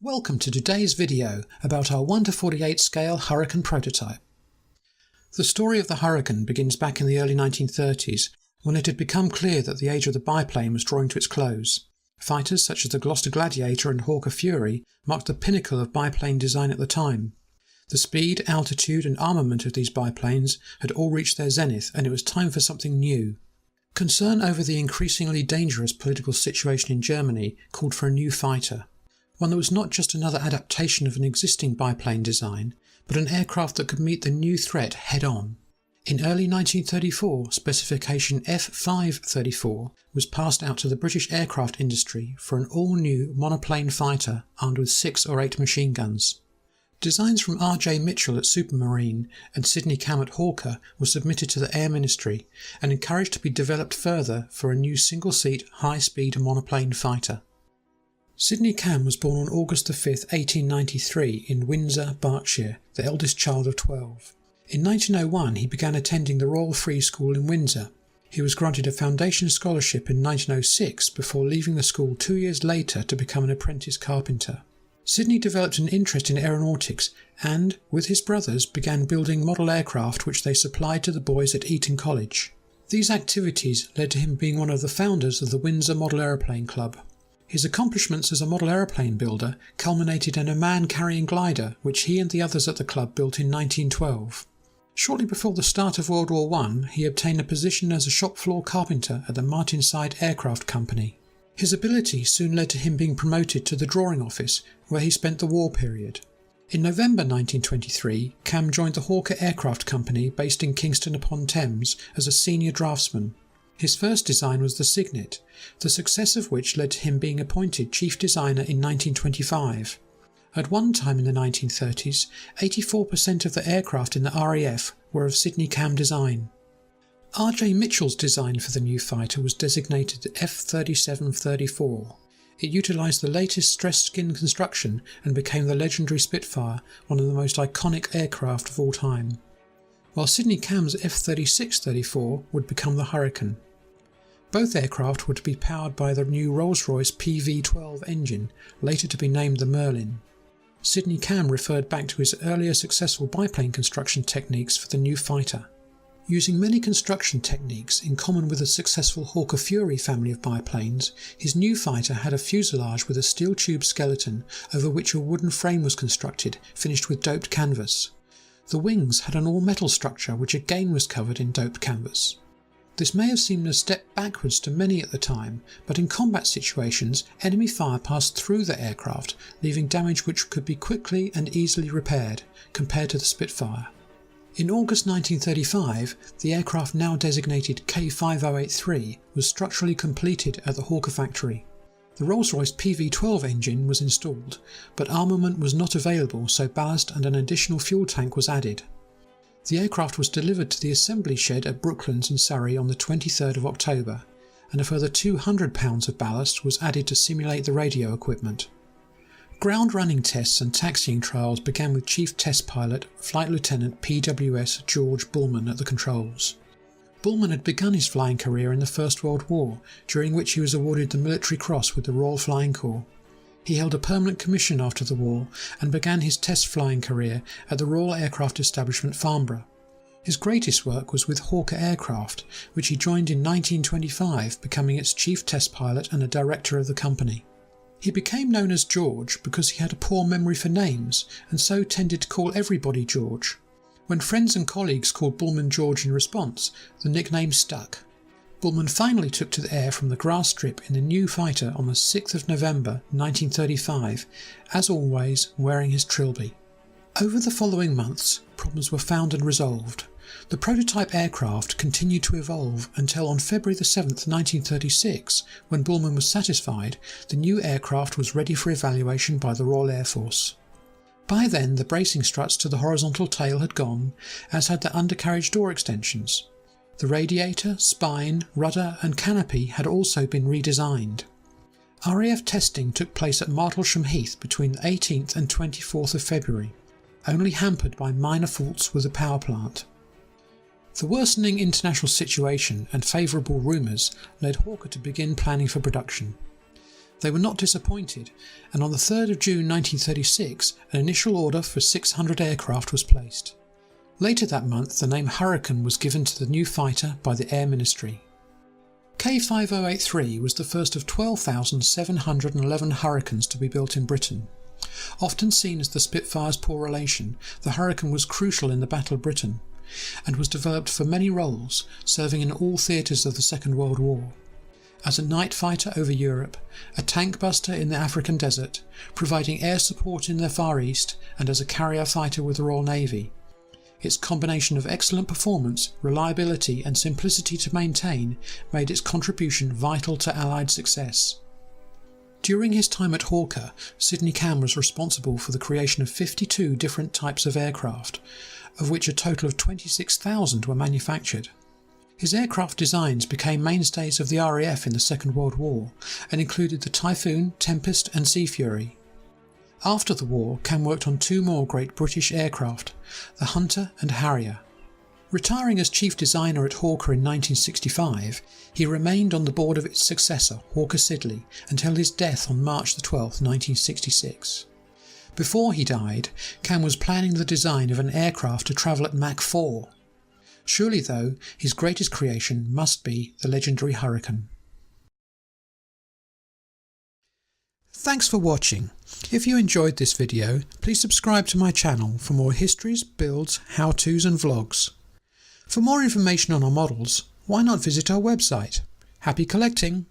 Welcome to today's video about our 1:48 scale Hurricane prototype. The story of the Hurricane begins back in the early 1930s when it had become clear that the age of the biplane was drawing to its close. Fighters such as the Gloucester Gladiator and Hawker Fury marked the pinnacle of biplane design at the time. The speed, altitude and armament of these biplanes had all reached their zenith, and it was time for something new. Concern over the increasingly dangerous political situation in Germany called for a new fighter. One that was not just another adaptation of an existing biplane design, but an aircraft that could meet the new threat head-on. In early 1934, specification F534 was passed out to the British aircraft industry for an all-new monoplane fighter armed with 6 or 8 machine guns. Designs from R.J. Mitchell at Supermarine and Sydney Camm at Hawker were submitted to the Air Ministry and encouraged to be developed further for a new single-seat, high-speed monoplane fighter. Sydney Camm was born on August 5, 1893 in Windsor, Berkshire, the eldest child of 12. In 1901 he began attending the Royal Free School in Windsor. He was granted a foundation scholarship in 1906 before leaving the school 2 years later to become an apprentice carpenter. Sydney developed an interest in aeronautics and, with his brothers, began building model aircraft which they supplied to the boys at Eton College. These activities led to him being one of the founders of the Windsor Model Aeroplane Club. His accomplishments as a model aeroplane builder culminated in a man-carrying glider which he and the others at the club built in 1912. Shortly before the start of World War I, he obtained a position as a shop floor carpenter at the Martinsyde Aircraft Company. His ability soon led to him being promoted to the drawing office, where he spent the war period. In November 1923, Camm joined the Hawker Aircraft Company based in Kingston upon Thames as a senior draftsman. His first design was the Cygnet, the success of which led to him being appointed chief designer in 1925. At one time in the 1930s, 84% of the aircraft in the RAF were of Sydney Camm design. R.J. Mitchell's design for the new fighter was designated F-3734. It utilised the latest stressed skin construction and became the legendary Spitfire, one of the most iconic aircraft of all time. While Sydney Camm's F-3634 would become the Hurricane. Both aircraft were to be powered by the new Rolls-Royce PV12 engine, later to be named the Merlin. Sydney Camm referred back to his earlier successful biplane construction techniques for the new fighter. Using many construction techniques in common with the successful Hawker Fury family of biplanes, his new fighter had a fuselage with a steel tube skeleton over which a wooden frame was constructed, finished with doped canvas. The wings had an all-metal structure which again was covered in doped canvas. This may have seemed a step backwards to many at the time, but in combat situations, enemy fire passed through the aircraft, leaving damage which could be quickly and easily repaired, compared to the Spitfire. In August 1935, the aircraft now designated K5083 was structurally completed at the Hawker factory. The Rolls-Royce PV12 engine was installed, but armament was not available, so ballast and an additional fuel tank was added. The aircraft was delivered to the assembly shed at Brooklands in Surrey on the 23rd of October, and a further 200 pounds of ballast was added to simulate the radio equipment. Ground running tests and taxiing trials began with Chief Test Pilot, Flight Lieutenant PWS George Bullman at the controls. Bullman had begun his flying career in the First World War, during which he was awarded the Military Cross with the Royal Flying Corps. He held a permanent commission after the war and began his test flying career at the Royal Aircraft Establishment Farnborough. His greatest work was with Hawker Aircraft, which he joined in 1925, becoming its chief test pilot and a director of the company. He became known as George because he had a poor memory for names and so tended to call everybody George. When friends and colleagues called Bullman George in response, the nickname stuck. Bullman finally took to the air from the grass strip in the new fighter on the 6th of November 1935, as always wearing his trilby. Over the following months, problems were found and resolved. The prototype aircraft continued to evolve until on February 7, 1936, when Bullman was satisfied, the new aircraft was ready for evaluation by the Royal Air Force. By then the bracing struts to the horizontal tail had gone, as had the undercarriage door extensions. The radiator, spine, rudder and canopy had also been redesigned. RAF testing took place at Martlesham Heath between the 18th and 24th of February, only hampered by minor faults with the power plant. The worsening international situation and favourable rumours led Hawker to begin planning for production. They were not disappointed, and on the 3rd of June 1936 an initial order for 600 aircraft was placed. Later that month the name Hurricane was given to the new fighter by the Air Ministry. K5083 was the first of 12,711 Hurricanes to be built in Britain. Often seen as the Spitfire's poor relation, the Hurricane was crucial in the Battle of Britain, and was developed for many roles, serving in all theatres of the Second World War. As a night fighter over Europe, a tank buster in the African desert, providing air support in the Far East, and as a carrier fighter with the Royal Navy. Its combination of excellent performance, reliability and simplicity to maintain made its contribution vital to Allied success. During his time at Hawker, Sydney Camm was responsible for the creation of 52 different types of aircraft, of which a total of 26,000 were manufactured. His aircraft designs became mainstays of the RAF in the Second World War and included the Typhoon, Tempest and Sea Fury. After the war, Camm worked on two more great British aircraft, the Hunter and Harrier. Retiring as chief designer at Hawker in 1965, he remained on the board of its successor, Hawker Siddeley, until his death on March 12, 1966. Before he died, Camm was planning the design of an aircraft to travel at Mach 4. Surely, though, his greatest creation must be the legendary Hurricane. Thanks for watching. If you enjoyed this video, please subscribe to my channel for more histories, builds, how-tos and vlogs. For more information on our models, why not visit our website? Happy collecting!